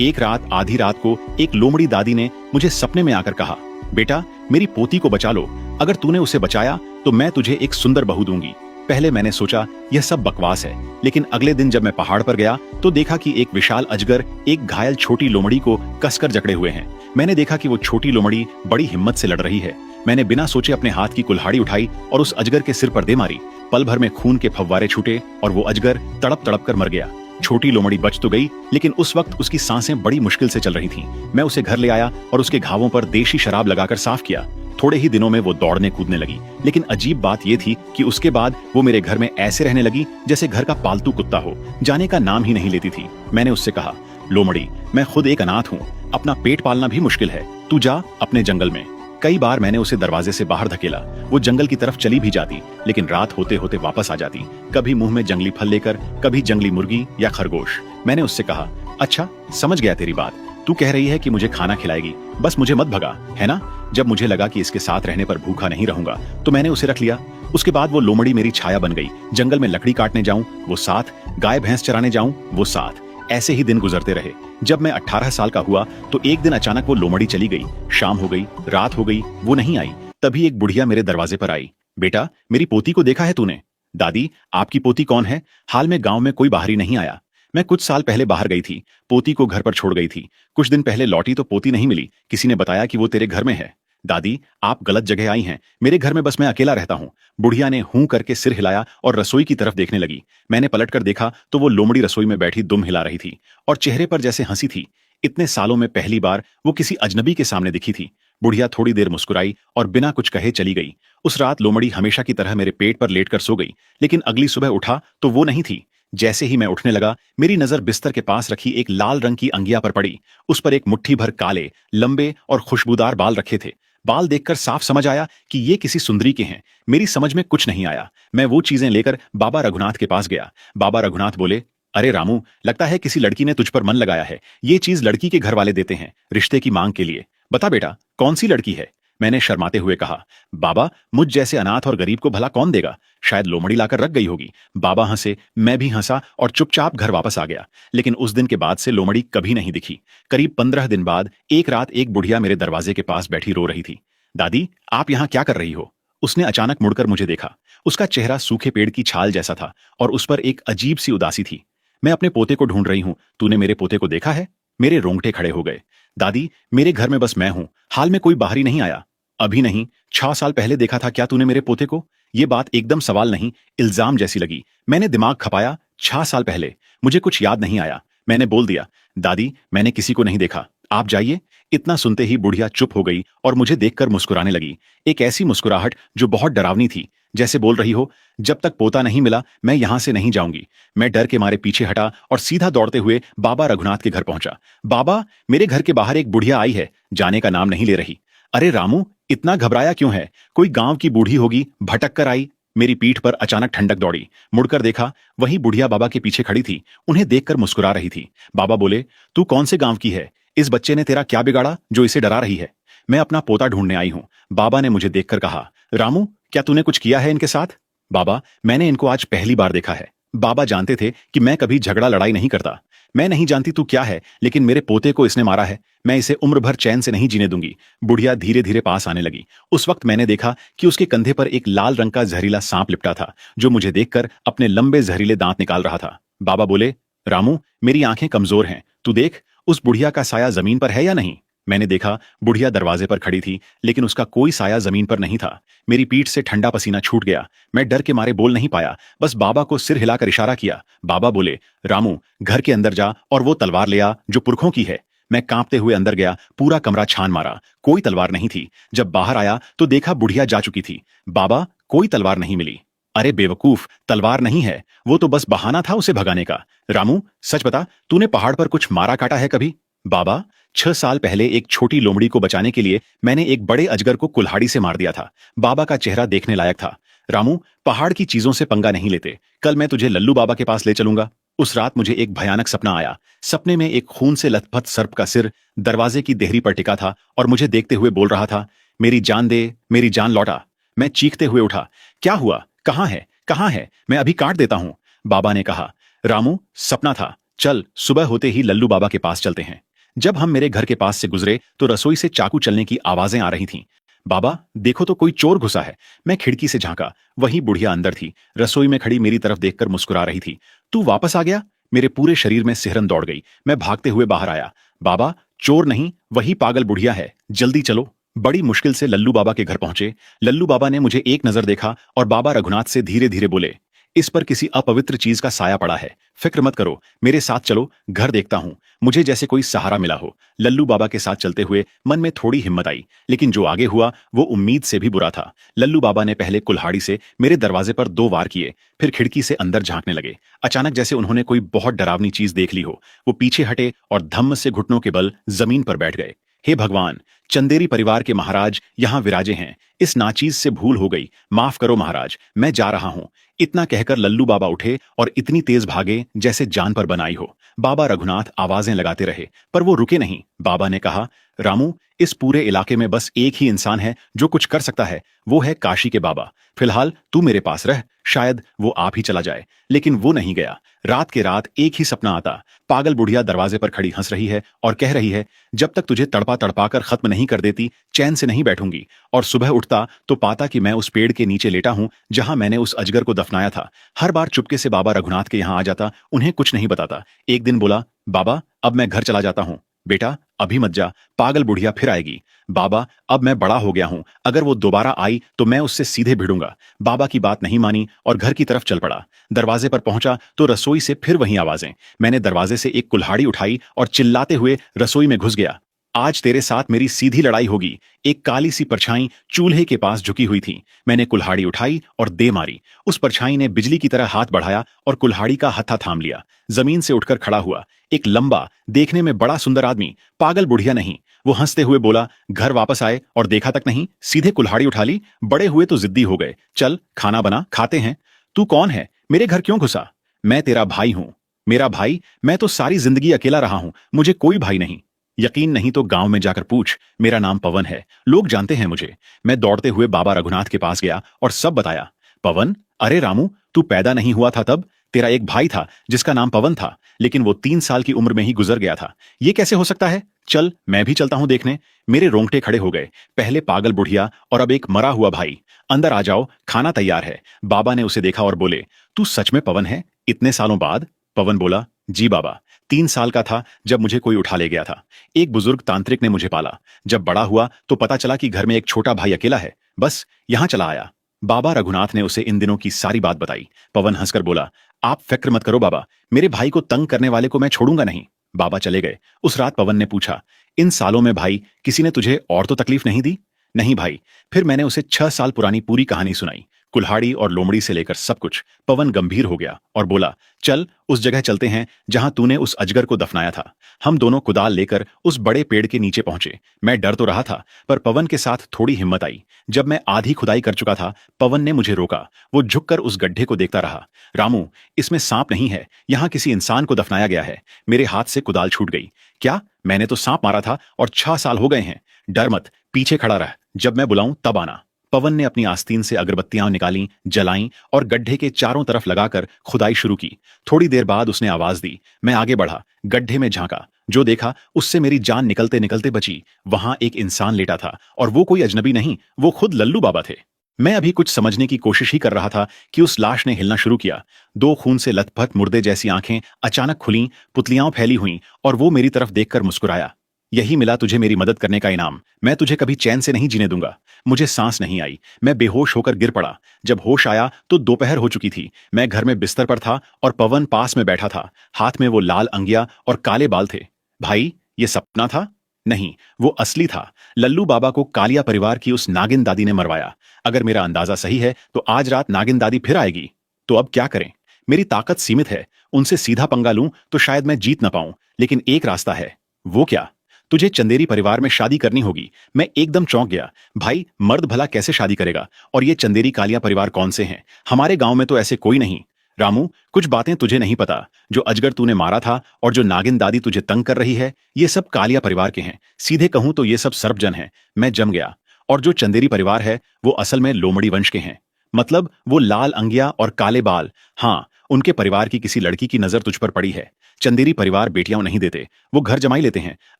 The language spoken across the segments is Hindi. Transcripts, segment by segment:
एक रात आधी रात को एक लोमड़ी दादी ने मुझे सपने में आकर कहा, बेटा मेरी पोती को बचा लो, अगर तूने उसे बचाया तो मैं तुझे एक सुंदर बहू दूंगी। पहले मैंने सोचा यह सब बकवास है, लेकिन अगले दिन जब मैं पहाड़ पर गया तो देखा कि एक विशाल अजगर एक घायल छोटी लोमड़ी को कसकर जकड़े हुए हैं। मैंने देखा कि वो छोटी लोमड़ी बड़ी हिम्मत से लड़ रही है। मैंने बिना सोचे अपने हाथ की कुल्हाड़ी उठाई और उस अजगर के सिर पर दे मारी। पल भर में खून के फव्वारे छूटे और वो अजगर तड़प तड़प कर मर गया। छोटी लोमड़ी बच तो गई, लेकिन उस वक्त उसकी सांसें बड़ी मुश्किल से चल रही थीं। मैं उसे घर ले आया और उसके घावों पर देशी शराब लगाकर साफ किया। थोड़े ही दिनों में वो दौड़ने कूदने लगी, लेकिन अजीब बात ये थी कि उसके बाद वो मेरे घर में ऐसे रहने लगी जैसे घर का पालतू कुत्ता हो, जाने का नाम ही नहीं लेती थी। मैंने उससे कहा, लोमड़ी मैं खुद एक अनाथ हूँ, अपना पेट पालना भी मुश्किल है, तू जा अपने जंगल में। कई बार मैंने उसे दरवाजे से बाहर धकेला, वो जंगल की तरफ चली भी जाती, लेकिन रात होते होते वापस आ जाती, कभी मुंह में जंगली फल लेकर, कभी जंगली मुर्गी या खरगोश। मैंने उससे कहा, अच्छा समझ गया तेरी बात, तू कह रही है कि मुझे खाना खिलाएगी, बस मुझे मत भगा, है ना। जब मुझे लगा कि इसके साथ रहने पर भूखा नहीं रहूंगा तो मैंने उसे रख लिया। उसके बाद वो लोमड़ी मेरी छाया बन गई। जंगल में लकड़ी काटने जाऊं वो साथ, गाय भैंस चराने जाऊं वो साथ। ऐसे ही दिन गुजरते रहे। जब मैं 18 साल का हुआ तो एक दिन अचानक वो लोमड़ी चली गई। शाम हो गई, रात हो गई, वो नहीं आई। तभी एक बुढ़िया मेरे दरवाजे पर आई। बेटा मेरी पोती को देखा है तूने। दादी आपकी पोती कौन है? हाल में गांव में कोई बाहरी नहीं आया। मैं कुछ साल पहले बाहर गई थी, पोती को घर पर छोड़ गई थी। कुछ दिन पहले लौटी तो पोती नहीं मिली, किसी ने बताया कि वो तेरे घर में है। दादी आप गलत जगह आई हैं, मेरे घर में बस मैं अकेला रहता हूँ। बुढ़िया ने हूं करके सिर हिलाया और रसोई की तरफ देखने लगी। मैंने पलटकर देखा तो वो लोमड़ी रसोई में बैठी दुम हिला रही थी और चेहरे पर जैसे हंसी थी। इतने सालों में पहली बार वो किसी अजनबी के सामने दिखी थी। बुढ़िया थोड़ी देर मुस्कुराई और बिना कुछ कहे चली गई। उस रात लोमड़ी हमेशा की तरह मेरे पेट पर लेटकर सो गई, लेकिन अगली सुबह उठा तो वो नहीं थी। जैसे ही मैं उठने लगा, मेरी नजर बिस्तर के पास रखी एक लाल रंग की अंगिया पर पड़ी। उस पर एक मुट्ठी भर काले, लंबे और खुशबूदार बाल रखे थे। बाल देखकर साफ समझ आया कि ये किसी सुंदरी के हैं। मेरी समझ में कुछ नहीं आया। मैं वो चीजें लेकर बाबा रघुनाथ के पास गया। बाबा रघुनाथ बोले, अरे रामू, लगता है किसी लड़की ने तुझ पर मन लगाया है। ये चीज लड़की के घर वाले देते हैं रिश्ते की मांग के लिए। बता बेटा कौन सी लड़की है? मैंने शर्माते हुए कहा, बाबा मुझ जैसे अनाथ और गरीब को भला कौन देगा, शायद लोमड़ी लाकर रख गई होगी। बाबा हंसे, मैं भी हंसा और चुपचाप घर वापस आ गया। लेकिन उस दिन के बाद से लोमड़ी कभी नहीं दिखी। करीब 15 दिन बाद एक रात एक बुढ़िया मेरे दरवाजे के पास बैठी रो रही थी। दादी आप यहाँ क्या कर रही हो? उसने अचानक मुड़कर मुझे देखा। उसका चेहरा सूखे पेड़ की छाल जैसा था और उस पर एक अजीब सी उदासी थी। मैं अपने पोते को ढूंढ रही हूँ, तूने मेरे पोते को देखा है? मेरे रोंगटे खड़े हो गए। दादी मेरे घर में बस मैं हूं, हाल में कोई बाहरी नहीं आया। अभी नहीं, 6 साल पहले देखा था क्या तूने मेरे पोते को? ये बात एकदम सवाल नहीं, इल्जाम जैसी लगी। मैंने दिमाग खपाया। 6 साल पहले? मुझे कुछ याद नहीं आया। मैंने बोल दिया, दादी मैंने किसी को नहीं देखा, आप जाइए। इतना सुनते ही बुढ़िया चुप हो गई और मुझे देखकर मुस्कुराने लगी। एक ऐसी मुस्कुराहट जो बहुत डरावनी थी, जैसे बोल रही हो, जब तक पोता नहीं मिला मैं यहां से नहीं जाऊंगी। मैं डर के मारे पीछे हटा और सीधा दौड़ते हुए बाबा रघुनाथ के घर पहुंचा। बाबा मेरे घर के बाहर एक बुढ़िया आई है, जाने का नाम नहीं ले रही। अरे रामू इतना घबराया क्यों है? कोई गांव की बूढ़ी होगी, भटक कर आई। मेरी पीठ पर अचानक ठंडक दौड़ी। मुड़कर देखा, वही बुढ़िया बाबा के पीछे खड़ी थी। उन्हें देखकर मुस्कुरा रही थी। बाबा बोले, तू कौन से गांव की है? इस बच्चे ने तेरा क्या बिगाड़ा जो इसे डरा रही है? मैं अपना पोता ढूंढने आई हूं। बाबा ने मुझे देखकर कहा, रामू क्या तूने कुछ किया है इनके साथ? बाबा मैंने इनको आज पहली बार देखा है। बाबा जानते थे कि मैं कभी झगड़ा लड़ाई नहीं करता। मैं नहीं जानती तू क्या है, लेकिन मेरे पोते को इसने मारा है। मैं इसे उम्र भर चैन से नहीं जीने दूंगी। बुढ़िया धीरे धीरे पास आने लगी। उस वक्त मैंने देखा कि उसके कंधे पर एक लाल रंग का जहरीला सांप लिपटा था, जो मुझे देखकर अपने लंबे जहरीले दांत निकाल रहा था। बाबा बोले, रामू मेरी आंखें कमजोर हैं, तू देख उस बुढ़िया का साया जमीन पर है या नहीं। मैंने देखा बुढ़िया दरवाजे पर खड़ी थी, लेकिन उसका कोई साया जमीन पर नहीं था। मेरी पीठ से ठंडा पसीना छूट गया। मैं डर के मारे बोल नहीं पाया, बस बाबा को सिर हिलाकर इशारा किया। बाबा बोले, रामू घर के अंदर जा और वो तलवार ले आ जो पुरखों की है। मैं कांपते हुए अंदर गया, पूरा कमरा छान मारा, कोई तलवार नहीं थी। जब बाहर आया तो देखा बुढ़िया जा चुकी थी। बाबा कोई तलवार नहीं मिली। अरे बेवकूफ, तलवार नहीं है, वो तो बस बहाना था उसे भगाने का। रामू सच बता, तूने पहाड़ पर कुछ मारा काटा है कभी? बाबा 6 साल पहले एक छोटी लोमड़ी को बचाने के लिए मैंने एक बड़े अजगर को कुल्हाड़ी से मार दिया था। बाबा का चेहरा देखने लायक था। रामू पहाड़ की चीजों से पंगा नहीं लेते, कल मैं तुझे लल्लू बाबा के पास ले चलूंगा। उस रात मुझे एक भयानक सपना आया। सपने में एक खून से लथपथ सर्प का सिर दरवाजे की देहरी पर टिका था और मुझे देखते हुए बोल रहा था, मेरी जान दे, मेरी जान लौटा। मैं चीखते हुए उठा, क्या हुआ, कहां है, कहां है, मैं अभी काट देता हूं। बाबा ने कहा, रामू सपना था, चल सुबह होते ही लल्लू बाबा के पास चलते हैं। जब हम मेरे घर के पास से गुजरे तो रसोई से चाकू चलने की आवाजें आ रही थीं। बाबा देखो तो कोई चोर घुसा है। मैं खिड़की से झांका, वही बुढ़िया अंदर थी, रसोई में खड़ी मेरी तरफ देखकर मुस्कुरा रही थी। तू वापस आ गया? मेरे पूरे शरीर में सिहरन दौड़ गई। मैं भागते हुए बाहर आया। बाबा चोर नहीं, वही पागल बुढ़िया है, जल्दी चलो। बड़ी मुश्किल से लल्लू बाबा के घर पहुंचे। लल्लू बाबा ने मुझे एक नजर देखा और बाबा रघुनाथ से धीरे धीरे बोले, इस पर किसी अपवित्र चीज का साया पड़ा है, फिक्र मत करो, मेरे साथ चलो, घर देखता हूं। मुझे जैसे कोई सहारा मिला हो। लल्लू बाबा के साथ चलते हुए मन में थोड़ी हिम्मत आई, लेकिन जो आगे हुआ वो उम्मीद से भी बुरा था। लल्लू बाबा ने पहले कुल्हाड़ी से मेरे दरवाजे पर 2 वार किए, फिर खिड़की से अंदर झांकने लगे। अचानक जैसे उन्होंने कोई बहुत डरावनी चीज देख ली हो। वो पीछे हटे और धम्म से घुटनों के बल जमीन पर बैठ गए। हे भगवान, चंदेरी परिवार के महाराज यहाँ विराजे हैं। इस नाचीज से भूल हो गई, माफ करो महाराज, मैं जा रहा हूं। इतना कहकर लल्लू बाबा उठे और इतनी तेज भागे जैसे जान पर बनाई हो। बाबा रघुनाथ आवाजें लगाते रहे, पर वो रुके नहीं। बाबा ने कहा, रामू, इस पूरे इलाके में बस एक ही इंसान है जो कुछ कर सकता है, वो है काशी के बाबा। फिलहाल तू मेरे पास रह, शायद वो आप ही चला जाए। लेकिन वो नहीं गया। रात के रात एक ही सपना आता। पागल बुढ़िया दरवाजे पर खड़ी हंस रही है और कह रही है, जब तक तुझे तड़पा तड़पा कर खत्म नहीं कर देती चैन से नहीं बैठूंगी। और सुबह उठता तो पाता कि मैं उस पेड़ के नीचे लेटा हूं जहां मैंने उस अजगर को दफनाया था। हर बार चुपके से बाबा रघुनाथ के यहां आ जाता, उन्हें कुछ नहीं बताता। एक दिन बोला, बाबा अब मैं घर चला जाता हूं। बेटा अभी मत जा, पागल बुढ़िया फिर आएगी। बाबा अब मैं बड़ा हो गया हूं, अगर वो दोबारा आई तो मैं उससे सीधे भिड़ूंगा। बाबा की बात नहीं मानी और घर की तरफ चल पड़ा। दरवाजे पर पहुंचा तो रसोई से फिर वही आवाजें। मैंने दरवाजे से एक कुल्हाड़ी उठाई और चिल्लाते हुए रसोई में घुस गया। आज तेरे साथ मेरी सीधी लड़ाई होगी। एक काली सी परछाई चूल्हे के पास झुकी हुई थी। मैंने कुल्हाड़ी उठाई और दे मारी। उस परछाई ने बिजली की तरह हाथ बढ़ाया और कुल्हाड़ी का हत्था थाम लिया। जमीन से उठकर खड़ा हुआ एक लंबा, देखने में बड़ा सुंदर आदमी, पागल बुढ़िया नहीं। वो हंसते हुए बोला, घर वापस आए और देखा तक नहीं, सीधे कुल्हाड़ी उठा ली। बड़े हुए तो जिद्दी हो गए, चल खाना बना, खाते हैं। तू कौन है? मेरे घर क्यों घुसा? मैं तेरा भाई हूं। मेरा भाई? मैं तो सारी जिंदगी अकेला रहा हूं, मुझे कोई भाई नहीं। यकीन नहीं तो गांव में जाकर पूछ, मेरा नाम पवन है, लोग जानते हैं मुझे। मैं दौड़ते हुए बाबा रघुनाथ के पास गया और सब बताया। पवन? अरे रामू, तू पैदा नहीं हुआ था तब तेरा एक भाई था जिसका नाम पवन था, लेकिन वो 3 साल की उम्र में ही गुजर गया था। ये कैसे हो सकता है? चल मैं भी चलता हूं देखने। मेरे रोंगटे खड़े हो गए। पहले पागल बुढ़िया और अब एक मरा हुआ भाई। अंदर आ जाओ, खाना तैयार है। बाबा ने उसे देखा और बोले, तू सच में पवन है, इतने सालों बाद? पवन बोला, जी बाबा, 3 साल का था जब मुझे कोई उठा ले गया था। एक बुजुर्ग तांत्रिक ने मुझे पाला। जब बड़ा हुआ तो पता चला कि घर में एक छोटा भाई अकेला है, बस यहां चला आया। बाबा रघुनाथ ने उसे इन दिनों की सारी बात बताई। पवन हंसकर बोला, आप फिक्र मत करो बाबा, मेरे भाई को तंग करने वाले को मैं छोड़ूंगा नहीं। बाबा चले गए। उस रात पवन ने पूछा, इन सालों में भाई किसी ने तुझे और तो तकलीफ नहीं दी? नहीं भाई। फिर मैंने उसे 6 साल पुरानी पूरी कहानी सुनाई, कुल्हाड़ी और लोमड़ी से लेकर सब कुछ। पवन गंभीर हो गया और बोला, चल उस जगह चलते हैं जहां तूने उस अजगर को दफनाया था। हम दोनों कुदाल लेकर उस बड़े पेड़ के नीचे पहुंचे। मैं डर तो रहा था, पर पवन के साथ थोड़ी हिम्मत आई। जब मैं आधी खुदाई कर चुका था, पवन ने मुझे रोका। वो झुककर उस गड्ढे को देखता रहा। रामू, इसमें सांप नहीं है, यहां किसी इंसान को दफनाया गया है। मेरे हाथ से कुदाल छूट गई। क्या? मैंने तो सांप मारा था और 6 साल हो गए हैं। डर मत, पीछे खड़ा रह, जब मैं बुलाऊं तब आना। पवन ने अपनी आस्तीन से अगरबत्तियां निकालीं, जलाईं और गड्ढे के चारों तरफ लगाकर खुदाई शुरू की। थोड़ी देर बाद उसने आवाज दी। मैं आगे बढ़ा, गड्ढे में झांका। जो देखा उससे मेरी जान निकलते निकलते बची। वहां एक इंसान लेटा था और वो कोई अजनबी नहीं, वो खुद लल्लू बाबा थे। मैं अभी कुछ समझने की कोशिश ही कर रहा था कि उस लाश ने हिलना शुरू किया। 2 खून से लथपथ मुर्दे जैसी आंखें अचानक खुलीं, पुतलियां फैली हुईं और वो मेरी तरफ देखकर मुस्कुराया। यही मिला तुझे मेरी मदद करने का इनाम। मैं तुझे कभी चैन से नहीं जीने दूंगा। मुझे सांस नहीं आई, मैं बेहोश होकर गिर पड़ा। जब होश आया तो दोपहर हो चुकी थी। मैं घर में बिस्तर पर था और पवन पास में बैठा था। हाथ में वो लाल अंगिया और काले बाल थे। भाई, ये सपना था? नहीं, वो असली था। लल्लू बाबा को कालिया परिवार की उस नागिन दादी ने मरवाया। अगर मेरा अंदाजा सही है तो आज रात नागिन दादी फिर आएगी। तो अब क्या करें? मेरी ताकत सीमित है। उनसे सीधा पंगा लूं तो शायद मैं जीत न पाऊं, लेकिन एक रास्ता है। वो क्या? तुझे चंदेरी परिवार में शादी करनी होगी। मैं एकदम चौंक गया। भाई, मर्द भला कैसे शादी करेगा? और ये चंदेरी कालिया परिवार कौन से हैं? हमारे गांव में तो ऐसे कोई नहीं। रामू, कुछ बातें तुझे नहीं पता। जो अजगर तूने मारा था और जो नागिन दादी तुझे तंग कर रही है, ये सब कालिया परिवार के हैं। सीधे कहूं तो ये सब सर्पजन हैं। मैं जम गया। और जो चंदेरी परिवार है वो असल में लोमड़ी वंश के हैं। मतलब वो लाल अंगिया और काले बाल। हाँ, उनके परिवार की किसी लड़की की नजर तुझ पर पड़ी है। चंदेरी परिवार बेटियां नहीं देते, वो घर जमाई लेते हैं।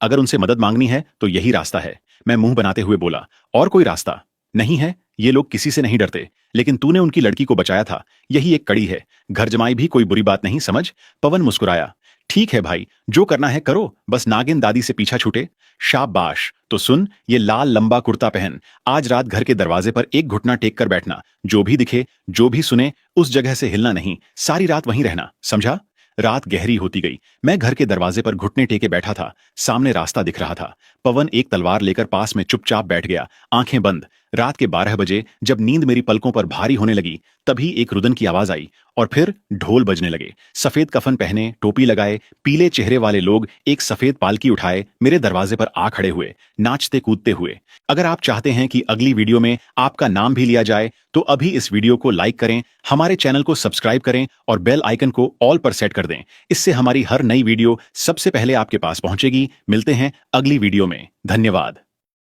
अगर उनसे मदद मांगनी है तो यही रास्ता है। मैं मुंह बनाते हुए बोला, और कोई रास्ता नहीं है? ये लोग किसी से नहीं डरते, लेकिन तूने उनकी लड़की को बचाया था, यही एक कड़ी है। घर जमाई भी कोई बुरी बात नहीं समझ। पवन मुस्कुराया। ठीक है भाई, जो करना है करो, बस नागिन दादी से पीछा छूटे। शाबाश। तो सुन, ये लाल लंबा कुर्ता पहन, आज रात घर के दरवाजे पर एक घुटना टेक कर बैठना। जो भी दिखे, जो भी सुने, उस जगह से हिलना नहीं, सारी रात वहीं रहना, समझा? रात गहरी होती गई। मैं घर के दरवाजे पर घुटने टेके बैठा था। सामने रास्ता दिख रहा था। पवन एक तलवार लेकर पास में चुपचाप बैठ गया, आंखें बंद। रात के 12 बजे जब नींद मेरी पलकों पर भारी होने लगी, तभी एक रुदन की आवाज आई और फिर ढोल बजने लगे। सफेद कफन पहने, टोपी लगाए, पीले चेहरे वाले लोग एक सफेद पालकी उठाए मेरे दरवाजे पर आ खड़े हुए, नाचते कूदते हुए। अगर आप चाहते हैं कि अगली वीडियो में आपका नाम भी लिया जाए तो अभी इस वीडियो को लाइक करें, हमारे चैनल को सब्सक्राइब करें और बेल आइकन को ऑल पर सेट कर दें। इससे हमारी हर नई वीडियो सबसे पहले आपके पास पहुंचेगी। मिलते हैं अगली वीडियो में। धन्यवाद।